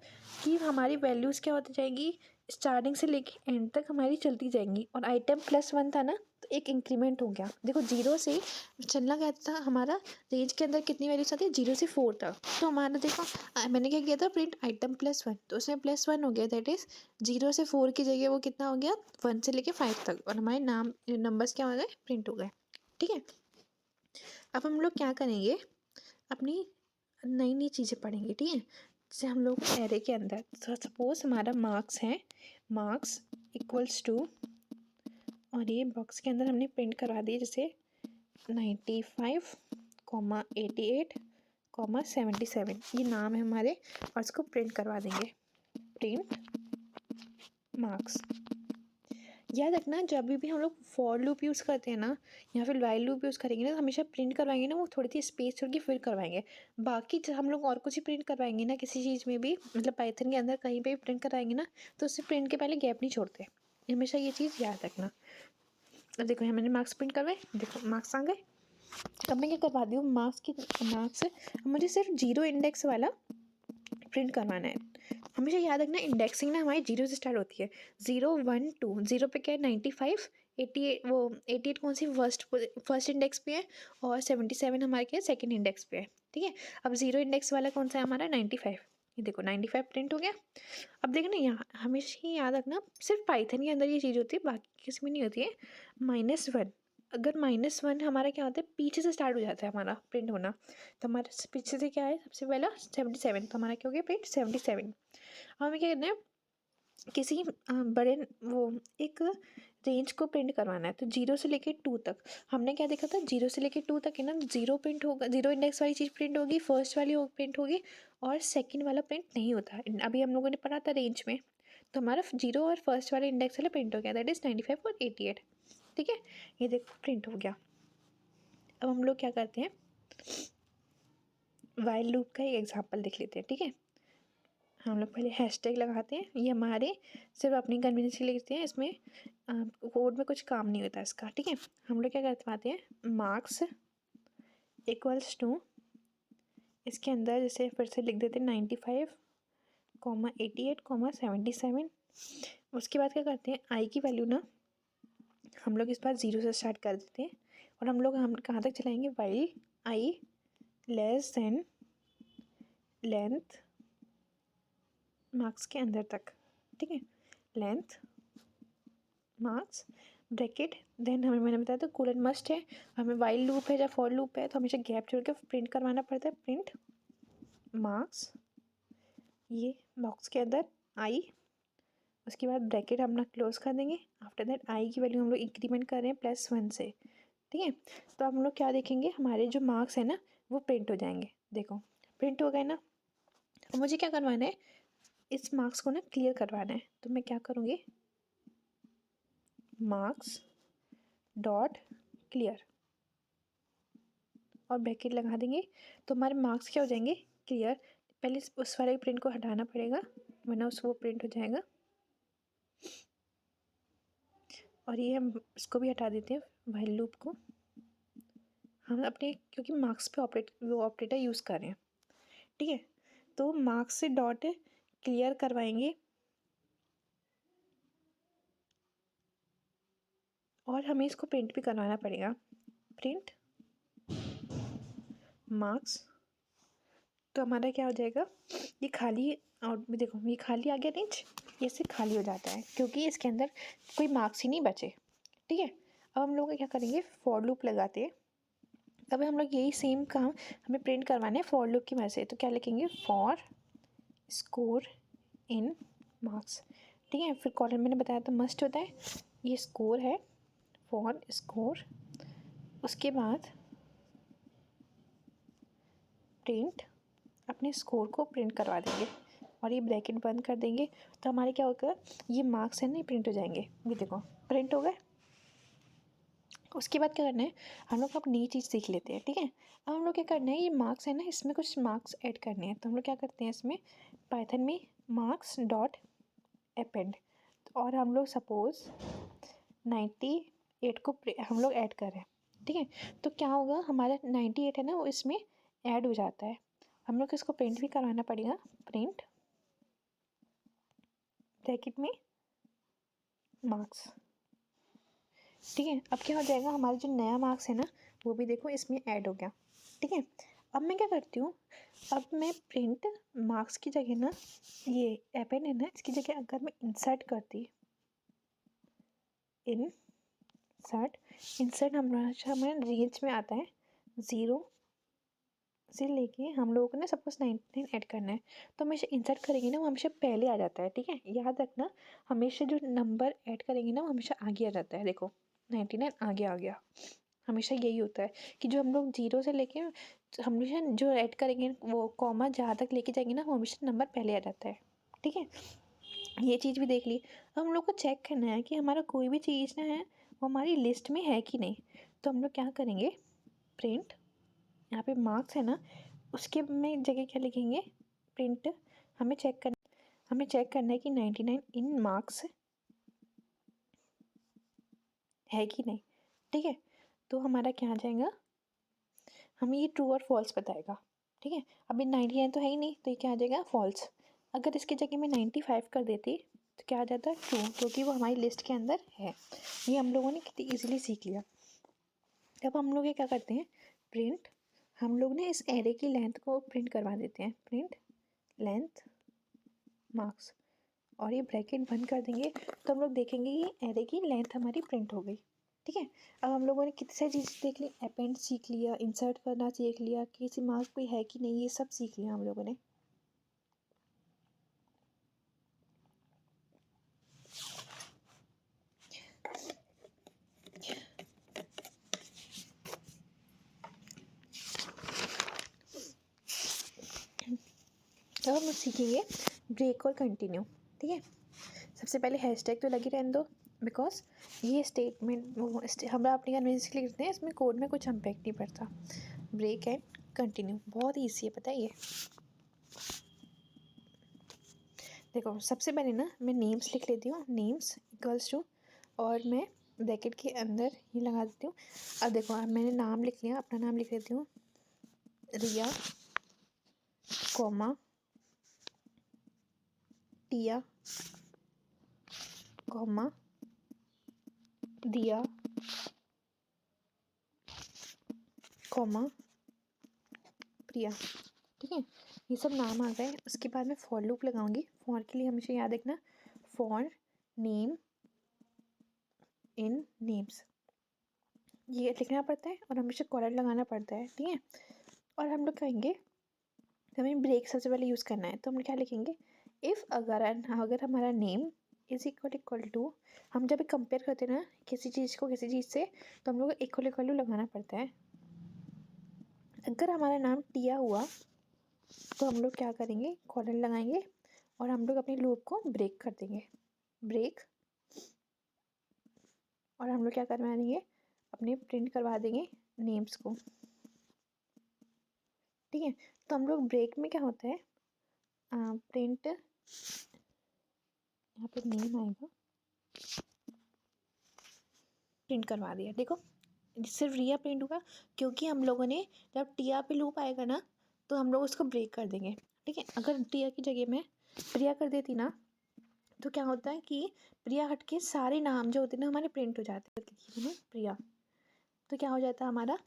Speaker 1: कि हमारी वैल्यूज़ क्या होती जाएगी, स्टार्टिंग से लेके एंड तक हमारी चलती जाएंगी। और आइटम +1 था ना, तो एक इंक्रीमेंट हो गया। देखो 0 से चलना क्या था, हमारा रेंज के अंदर कितनी वैल्यूज आती है, 0 से 4 तक। तो हमारा देखो मैंने क्या किया था, प्रिंट आइटम +1, तो उसमें +1 हो गया, दैट इज़ 0 से 4 की जगह वो कितना हो गया, 1 से लेके 5 तक, और हमारे नंबर्स क्या हो गए, प्रिंट हो गए, ठीक है। अब हम लोग क्या करेंगे, अपनी नई नई चीज़ें पढ़ेंगे, ठीक है। जैसे हम लोग एरे के अंदर सपोज हमारा मार्क्स है, मार्क्स इक्वल्स टू, और ये बॉक्स के अंदर हमने प्रिंट करवा दिए, जैसे 95, 88, 77, ये नाम है हमारे, और इसको प्रिंट करवा देंगे, प्रिंट मार्क्स। याद रखना जब भी हम लोग फॉर लूप यूज़ करते हैं ना या फिर वाइल लूप यूज़ करेंगे ना, तो हमेशा प्रिंट करवाएंगे ना वो थोड़ी सी स्पेस छोड़ के फिर करवाएंगे। बाकी जब हम लोग और कुछ ही प्रिंट करवाएंगे ना किसी चीज़ में भी, मतलब पाइथन के अंदर कहीं पे भी प्रिंट कराएंगे ना, तो उससे प्रिंट के पहले गैप नहीं छोड़ते। हमेशा ये चीज़ याद रखना। अब देखो यहाँ मैंने मार्क्स प्रिंट करवाए, देखो मार्क्स आ गए। अब मैं क्या करवा दी हूँ, मार्क्स मुझे सिर्फ 0 इंडेक्स वाला प्रिंट करवाना है। हमेशा याद रखना इंडेक्सिंग ना हमारी 0 से स्टार्ट होती है। 0 1 2, 0 पे क्या है 95, 88 वो 88 कौन सी फर्स्ट इंडेक्स पे है, और 77 हमारे क्या है सेकेंड इंडेक्स पे है। ठीक है, अब 0 इंडेक्स वाला कौन सा है हमारा 95। ये देखो 95 प्रिंट हो गया। अब देखो ना यहाँ हमेशा ही याद रखना सिर्फ पाइथन के अंदर ये चीज़ होती है, बाकी किसी में नहीं होती है। -1, अगर -1 हमारा क्या होता है पीछे से स्टार्ट हो जाता है हमारा प्रिंट होना, तो हमारे पीछे से क्या है सबसे पहला 77, तो हमारा क्या हो गया प्रिंट 77। अब हमें क्या करना है किसी बड़े वो एक रेंज को प्रिंट करवाना है, तो 0 से लेके 2 तक। हमने क्या देखा था 0 से लेके 2 तक है ना, 0 प्रिंट होगा, 0 इंडेक्स वाली चीज़ प्रिंट होगी, फर्स्ट वाली प्रिंट होगी, और सेकंड वाला प्रिंट नहीं होता। अभी हम लोगों ने पढ़ा था रेंज में, तो हमारा 0 और फर्स्ट वाला इंडेक्स वाला प्रिंट हो गया, दैट इज़ 95 और 88। ठीक है, ये देखो प्रिंट हो गया। अब हम लोग क्या करते हैं, वाइल लूप का एक एग्जाम्पल देख लेते हैं। ठीक है, हम लोग पहले हैशटैग लगाते हैं, ये हमारे सिर्फ अपनी कन्वीनियंस के लिए लिखते हैं, इसमें कोड में कुछ काम नहीं होता इसका। ठीक है, हम लोग क्या करते हैं मार्क्स इक्वल्स टू, इसके अंदर जैसे फिर से लिख देते हैं 95, 88, 77। उसके बाद क्या करते हैं आई की वैल्यू ना हम लोग इस बार 0 से स्टार्ट कर देते हैं, और हम कहाँ तक चलाएंगे while I less than length marks के अंदर तक। ठीक है, लेंथ मार्क्स ब्रैकेट, देन हमें मैंने बताया था कोलन मस्ट है, हमें वाइल लूप है या फॉर लूप है तो हमेशा गैप छोड़ के प्रिंट करवाना पड़ता है, प्रिंट मार्क्स ये बॉक्स के अंदर आई, उसके बाद ब्रैकेट हम ना क्लोज कर देंगे। आफ्टर दैट आई की वैल्यू हम लोग इंक्रीमेंट कर रहे हैं +1 से। ठीक है, तो हम लोग क्या देखेंगे हमारे जो मार्क्स है ना वो प्रिंट हो जाएंगे। देखो प्रिंट हो गए ना, तो मुझे क्या करवाना है इस मार्क्स को ना क्लियर करवाना है, तो मैं क्या करूँगी मार्क्स डॉट क्लियर और ब्रैकेट लगा देंगे, तो हमारे मार्क्स क्या हो जाएंगे क्लियर। पहले उस वाले प्रिंट को हटाना पड़ेगा वरना वो प्रिंट हो जाएगा, और ये हम इसको भी हटा देते हैं व्हाइल लूप को। हम अपने क्योंकि मार्क्स पे ऑपरेटर यूज़ कर रहे हैं। ठीक है, तो मार्क्स से डॉट क्लियर करवाएंगे, और हमें इसको प्रिंट भी करवाना पड़ेगा, प्रिंट मार्क्स। तो हमारा क्या हो जाएगा ये खाली, और देखो ये खाली आ गया रेंज, ये से खाली हो जाता है क्योंकि इसके अंदर कोई मार्क्स ही नहीं बचे। ठीक है, अब हम लोग क्या करेंगे फॉर लूप लगाते हैं। अब हम लोग यही सेम काम हमें प्रिंट करवाना है फॉर लूप की मदद से, तो क्या लिखेंगे फॉर स्कोर इन मार्क्स। ठीक है, फिर कॉलम मैंने बताया तो मस्ट होता है, ये स्कोर है फॉर स्कोर, उसके बाद प्रिंट अपने स्कोर को प्रिंट करवा देंगे और ये ब्रैकेट बंद कर देंगे, तो हमारे क्या होगा ये मार्क्स है ना प्रिंट हो जाएंगे। ये देखो प्रिंट हो गए। उसके बाद क्या करना है हम लोग अब नई चीज़ सीख लेते हैं। ठीक है, अब हम लोग क्या करना है ये मार्क्स है ना इसमें कुछ मार्क्स ऐड करने हैं, तो हम लोग क्या करते हैं इसमें पाइथन में मार्क्स डॉट अपेंड, और हम लोग सपोज 98 को हम लोग ऐड कर रहे हैं। ठीक है, तो क्या होगा हमारा 98 है ना वो इसमें ऐड हो जाता है, हम लोग इसको प्रिंट भी करवाना पड़ेगा, प्रिंट ब्रैकेट में मार्क्स। ठीक है, अब क्या हो जाएगा हमारा जो नया मार्क्स है ना वो भी देखो इसमें ऐड हो गया। ठीक है, अब मैं क्या करती हूँ अब मैं प्रिंट मार्क्स की जगह ना ये अपेंड है ना इसकी जगह अगर मैं इंसर्ट करती, इंसर्ट हमारे रेंज में आता है 0 से लेके हम लोगों को ना सपोज 99 ऐड करना है, तो हमेशा इंसर्ट करेंगे ना वो हमेशा पहले आ जाता है। ठीक है, याद रखना हमेशा जो नंबर ऐड करेंगे ना वो हमेशा आगे आ जाता है। देखो 99 आगे आ गया, हमेशा यही होता है कि जो हम लोग 0 से लेके हमेशा जो ऐड करेंगे वो कॉमा जहाँ तक लेके जाएंगे ना वो हमेशा नंबर पहले आ जाता है। ठीक है, ये चीज़ भी देख ली। अब हम लोग को चेक करना है कि हमारा कोई भी चीज़ ना है वो हमारी लिस्ट में है कि नहीं। तो हम लोग क्या करेंगे, प्रिंट, यहाँ पे मार्क्स है ना, उसके में जगह क्या लिखेंगे, प्रिंट। हमें चेक करना है कि 99 इन मार्क्स है कि नहीं। ठीक है, तो हमारा क्या आ जाएगा, हमें ये ट्रू और फॉल्स बताएगा। ठीक है, अभी 99 तो है ही नहीं, तो ये क्या आ जाएगा, फॉल्स। अगर इसकी जगह में 95 कर देती तो क्या आ जाता, ट्रू, क्योंकि वो हमारी लिस्ट के अंदर है। ये हम लोगों ने कितनी ईजिली सीख लिया। अब हम लोग ये क्या करते हैं, प्रिंट, हम लोग ने इस एरे की लेंथ को प्रिंट करवा देते हैं, प्रिंट लेंथ मार्क्स, और ये ब्रैकेट बंद कर देंगे। तो हम लोग देखेंगे ये एरे की लेंथ हमारी प्रिंट हो गई। ठीक है, अब हम लोगों ने कितनी सारी चीज़ देख ली, अपेंड सीख लिया, इंसर्ट करना सीख लिया, किसी मार्क्स कोई है कि नहीं, ये सब सीख लिया हम लोगों ने। अब हम लोग सीखेंगे ब्रेक और कंटिन्यू। ठीक है, सबसे पहले हैशटैग तो लगी रहने दो, बिकॉज ये स्टेटमेंट हम अपनी कन्वेंस लिखते हैं, इसमें कोड में कुछ इम्पैक्ट नहीं पड़ता। ब्रेक एंड कंटिन्यू बहुत ईजी है, पता है ये। देखो सबसे पहले ना मैं नेम्स लिख लेती हूँ, नेम्स इक्वल्स टू, और मैं ब्रैकेट के अंदर ही लगा देती हूँ। अब देखो, अब मैंने नाम लिख लिया, अपना नाम लिख लेती हूँ, रिया, कॉमा, टिया, कॉमा, दिया, कॉमा, प्रिया। ठीक है, ये सब नाम आ गए। उसके बाद मैं फॉर लूप लगाऊंगी। फॉर के लिए हमेशा याद रखना, फॉर नेम इन नेम्स, ये लिखना पड़ता है और हमेशा कॉलर लगाना पड़ता है। ठीक है, और हम लोग कहेंगे हमें ब्रेक सबसे पहले यूज़ करना है, तो हम क्या लिखेंगे, इफ़ अगर हमारा नेम इज इक्वल टू, हम जब कंपेयर करते हैं ना किसी चीज़ को किसी चीज़ से, तो हम लोग इक्वल टू लगाना पड़ता है। अगर हमारा नाम टिया हुआ तो हम लोग क्या करेंगे, कॉलन लगाएंगे और हम लोग अपने लूप को ब्रेक कर देंगे, ब्रेक, और हम लोग क्या करवा देंगे, अपने प्रिंट करवा देंगे नेम्स को। ठीक है, तो हम लोग ब्रेक में क्या होता है, प्रिंट, यहाँ पे नेम आएगा, प्रिंट करवा दिया। देखो सिर्फ रिया प्रिंट होगा, क्योंकि हम लोगों ने जब टिया पे लूप आएगा ना तो हम लोग उसको ब्रेक कर देंगे। ठीक है, अगर टिया की जगह में प्रिया कर देती ना, तो क्या होता है कि प्रिया हट के सारे नाम जो होते हैं ना हमारे प्रिंट हो जाते हैं, प्रिया, तो क्या हो जाता है हमारा,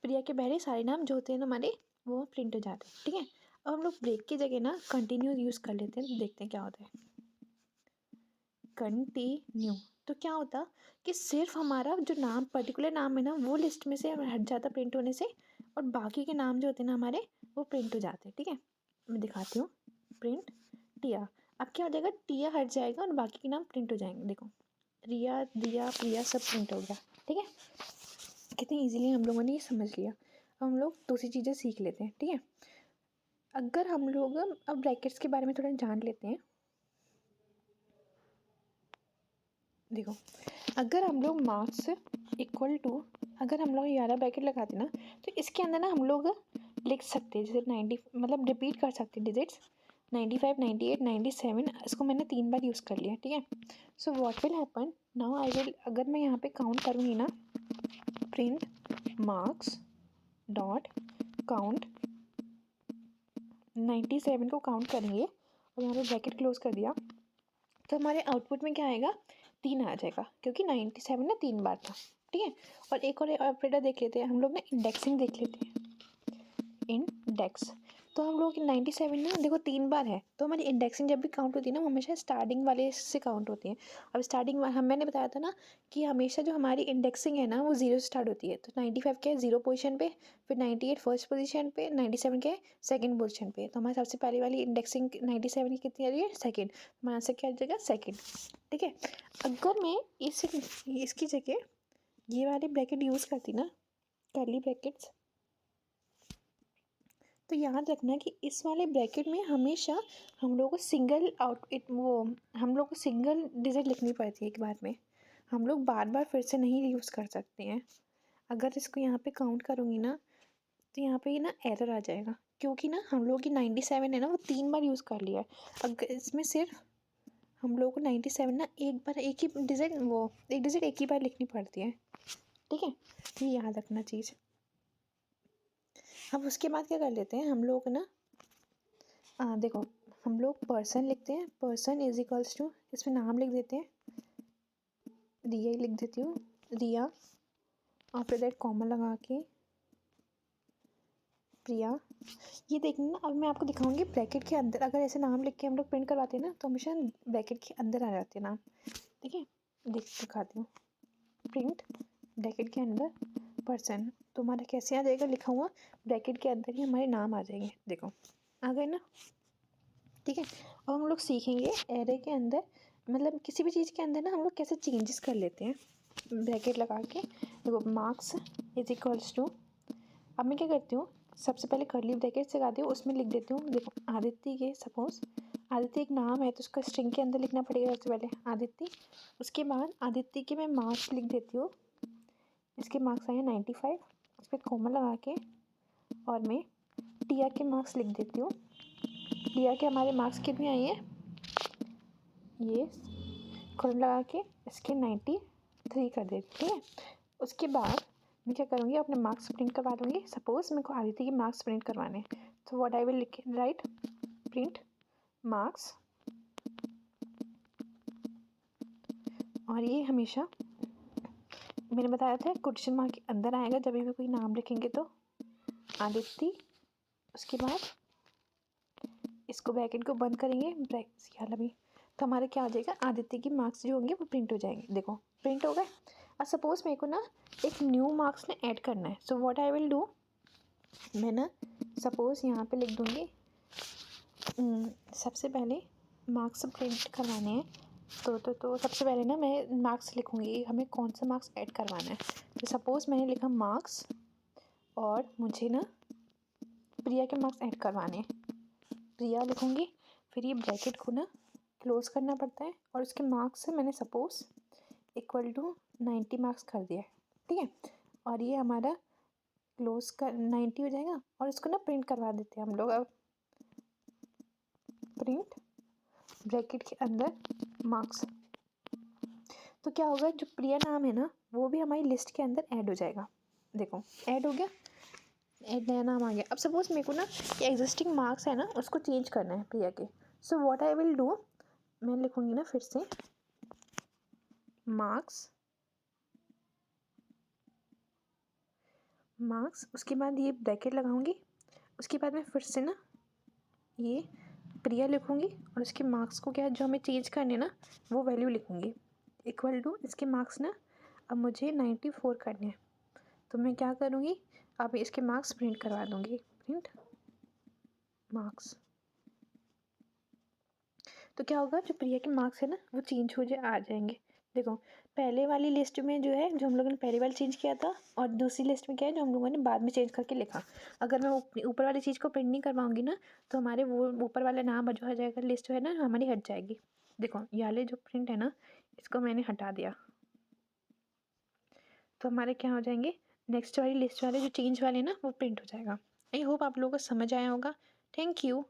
Speaker 1: प्रिया के पहले सारे नाम जो होते हैं ना हमारे वो प्रिंट हो जाते हैं। ठीक है, अब हम लोग ब्रेक की जगह ना कंटिन्यू यूज़ कर लेते हैं, तो देखते हैं क्या होता है, कंटिन्यू। तो क्या होता कि सिर्फ हमारा जो नाम पर्टिकुलर नाम है ना वो लिस्ट में से हट जाता प्रिंट होने से, और बाकी के नाम जो होते हैं ना हमारे वो प्रिंट हो जाते हैं। ठीक है, मैं दिखाती हूँ, प्रिंट टिया, अब क्या हो जाएगा, टिया हट जाएगा और बाकी के नाम प्रिंट हो जाएंगे। देखो रिया, दिया, प्रिया सब प्रिंट हो गया। ठीक है, कितनी इजीली हम लोगों ने ये समझ लिया। अब हम लोग दूसरी चीज़ें सीख लेते हैं। ठीक है, अगर हम लोग अब ब्रैकेट्स के बारे में थोड़ा जान लेते हैं। देखो अगर हम लोग मार्क्स इक्वल टू, अगर हम लोग 11 ब्रैकेट लगाते ना, तो इसके अंदर ना हम लोग लिख सकते हैं, जैसे 90, मतलब रिपीट कर सकते हैं डिजिट्स, 95, 98, 97, इसको मैंने 3 बार यूज़ कर लिया। ठीक है, so what will happen now, I will, अगर मैं यहाँ पे काउंट करूँगी ना, प्रिंट मार्क्स डॉट काउंट 97 को काउंट करेंगे और यहाँ पे ब्रैकेट क्लोज कर दिया, तो हमारे आउटपुट में क्या आएगा, 3 आ जाएगा, क्योंकि 97 ना 3 बार था। ठीक है, और एक और ऑपरेटर देख लेते हैं हम लोग ना, इंडेक्सिंग देख लेते हैं, इंडेक्स, तो हम लोग 97 ना देखो 3 बार है, तो हमारी इंडेक्सिंग जब भी काउंट होती है ना वो हमेशा स्टार्टिंग वाले से काउंट होती है। अब स्टार्टिंग हम, मैंने बताया था ना कि हमेशा जो हमारी इंडेक्सिंग है ना वो 0 से स्टार्ट होती है, तो 95 क्या है 0 पोजीशन पे, फिर 98 फर्स्ट पोजीशन पे, 97 क्या है सेकंड पोजीशन पे, तो हमारी सबसे पहले वाली इंडेक्सिंग 97 की कितनी आ रही है, सेकंड, हमारा आंसर क्या आ जाएगा, सेकंड। ठीक है, अगर मैं इसकी जगह ये वाली ब्रैकेट यूज़ करती ना, कर्ली ब्रैकेट्स, तो याद रखना कि इस वाले ब्रैकेट में हमेशा हम लोग को हम लोग को सिंगल डिजिट लिखनी पड़ती है एक बार में। हम लोग बार बार फिर से नहीं यूज़ कर सकते हैं। अगर इसको यहाँ पे काउंट करूँगी ना तो यहाँ पे ना एरर आ जाएगा, क्योंकि ना हम लोग की 97 है ना वो 3 बार यूज़ कर लिया है। अगर इसमें सिर्फ हम लोग को 97 ना एक डिजिट एक ही बार लिखनी पड़ती है। ठीक है, तो ये याद रखना चीज़। अब उसके बाद क्या कर लेते हैं हम लोग ना, देखो हम लोग पर्सन लिखते हैं। पर्सन इज इक्वल्स टू, इसमें नाम लिख देते हैं, रिया ही लिख देती हूँ, रिया। आफ्टर दैट कॉमा लगा के प्रिया। ये देखना ना, अब मैं आपको दिखाऊंगी ब्रैकेट के अंदर। अगर ऐसे नाम लिख के हम लोग प्रिंट करवाते हैं ना तो हमेशा ब्रैकेट के अंदर आ जाते हैं नाम। ठीक है, दिखाती हूँ। प्रिंट ब्रैकेट के अंदर पर्सन, तो हमारा कैसे आ जाएगा, लिखा हुआ ब्रैकेट के अंदर ही हमारे नाम आ जाएंगे। देखो आ गए ना। ठीक है, अब हम लोग सीखेंगे एरे के अंदर, मतलब किसी भी चीज़ के अंदर ना हम लोग कैसे चेंजेस कर लेते हैं ब्रैकेट लगा के। देखो मार्क्स इज इक्वल्स टू, अब मैं क्या करती हूँ, सबसे पहले कर्ली ब्रैकेट से लगाती हूँ, उसमें लिख देती हूँ। देखो आदित्य के, सपोज आदित्य एक नाम है तो उसका स्ट्रिंग के अंदर लिखना पड़ेगा सबसे पहले आदित्य। उसके बाद आदित्य के मैं मार्क्स लिख देती हूँ, इसके मार्क्स आए 95, उस पर कॉमा लगा के। और मैं टिया के मार्क्स लिख देती हूँ। टिया के हमारे मार्क्स कितने आए हैं, ये कॉलम लगा के इसके 93 कर देती। ठीक है, उसके बाद मैं क्या करूँगी, अपने मार्क्स प्रिंट करवा दूँगी। सपोज़ मेरे को आदित्य के मार्क्स प्रिंट करवाने, तो what I will write, print marks. और ये हमेशा मैंने बताया था क्वेश्चन मार्क के अंदर आएगा जब भी कोई नाम लिखेंगे तो आदित्य। उसके बाद इसको ब्रैकेट को बंद करेंगे, अभी तो हमारा क्या हो जाएगा, आदित्य की मार्क्स जो होंगे वो प्रिंट हो जाएंगे। देखो प्रिंट हो गए। और सपोज़ मेरे को ना एक न्यू मार्क्स ना ऐड करना है, so what I will do, मैं ना सपोज़ यहाँ पे लिख दूँगी, सबसे पहले मार्क्स प्रिंट करवाने हैं तो सबसे पहले ना मैं मार्क्स लिखूँगी, हमें कौन सा मार्क्स ऐड करवाना है। तो सपोज़ मैंने लिखा मार्क्स और मुझे ना प्रिया के मार्क्स ऐड करवाने हैं, प्रिया लिखूँगी। फिर ये ब्रैकेट को ना क्लोज़ करना पड़ता है और उसके मार्क्स से मैंने सपोज़ इक्वल टू 90 मार्क्स कर दिया है। ठीक है, और ये हमारा क्लोज कर 90 हो जाएगा। और इसको ना प्रिंट करवा देते हैं हम लोग। अब प्रिंट ब्रैकेट के अंदर मार्क्स, तो क्या होगा, जो प्रिया नाम है ना वो भी हमारी लिस्ट के अंदर ऐड हो जाएगा। देखो ऐड हो गया, ऐड नया नाम आ गया। अब सपोज मेरे को ना ये एग्जिस्टिंग मार्क्स है ना उसको चेंज करना है प्रिया के, so what I will do, मैं लिखूँगी ना फिर से मार्क्स, उसके बाद ये ब्रैकेट लगाऊंगी। उसके बाद मैं फिर से ना ये प्रिया लिखूँगी और उसके मार्क्स को क्या जो हमें चेंज करने ना वो वैल्यू लिखूँगी, इक्वल टू इसके मार्क्स ना अब मुझे 94 करने हैं। तो मैं क्या करूँगी, अब इसके मार्क्स प्रिंट करवा दूँगी, प्रिंट मार्क्स। तो क्या होगा, जो प्रिया के मार्क्स है ना वो चेंज हो आ जाएंगे। देखो पहले वाली लिस्ट में जो है, जो हम लोगों ने पहली बार चेंज किया था, और दूसरी लिस्ट में क्या है जो हम लोगों ने बाद में चेंज करके लिखा। अगर मैं ऊपर वाली चीज़ को प्रिंट नहीं करवाऊंगी ना तो हमारे वो ऊपर वाला नाम जो हो जाएगा, लिस्ट है ना हमारी हट जाएगी। देखो ये वाले जो प्रिंट है ना इसको मैंने हटा दिया, तो हमारे क्या हो जाएंगे, नेक्स्ट वाली लिस्ट वाले जो चेंज वाले ना वो प्रिंट हो जाएगा। आई होप आप लोगों को समझ आया होगा। Thank you.